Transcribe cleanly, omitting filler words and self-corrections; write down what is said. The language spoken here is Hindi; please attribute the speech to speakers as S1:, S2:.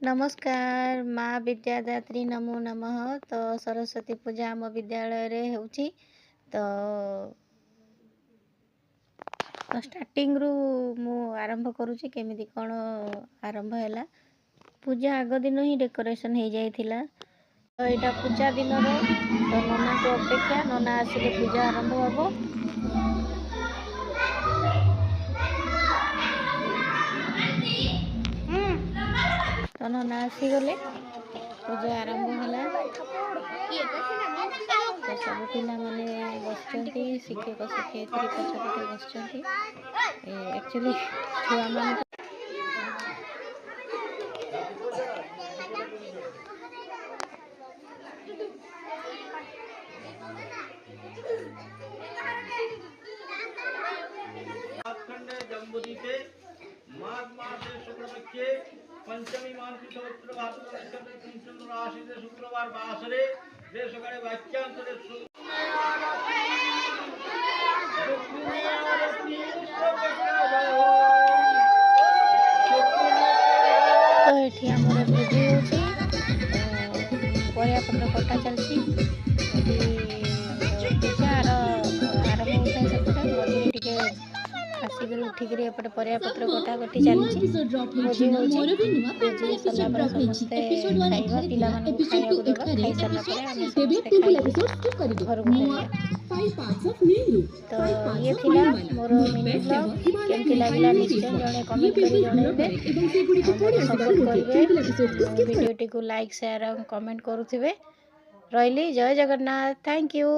S1: नमस्कार माँ विद्यादात्री नमो नमः। तो सरस्वती पूजा आम विद्यालय रे होउची। तो स्टार्टिंग रु मु आरंभ करूची केमिति कोन आरंभ हैला। पूजा आग दिन ही डेकोरेशन हो जाइथिला। तो एटा पूजा दिन रो तो नना को अपेक्षा नना आसिले पूजा आरंभ हबो। तो नना आसी गले पूजा आरंभ होला। तो सब पिला माने बसचंती शिक्षक शिक्षयित्री पछपटे बसचंती। एक्चुअली छुआ मान
S2: जम्बूद्वीपे माघ मासे शुक्लपक्षे पंचमी मानसी संवत्सर भाद्रपद नक्षत्र पंचम राशि से शुक्रवार वासरे वे सकाळे वाक्यांतरे
S1: तो एठी हमर भोजी होची। परिया पत्र कटा चलची। पूजा आरंभ होता सेपटे मझे टिके आसिक उठिकी एपटे परिया पत्र कटा कटी चलची। भोजी होची भोजी सरला पर समस्ते खाइबा पिला मानू खाइबा देबा खाइ सरला पर हम समस्ते खाइ घर तो ये थिला मोर मिनी ब्लॉग केमती लागला निश्चय जणे कमेंट करी जणेबे सपोर्ट करिवे। वीडियो टी को लाइक शेयर और कमेंट करूथिबे। रहिली जय जगन्नाथ। Thank you.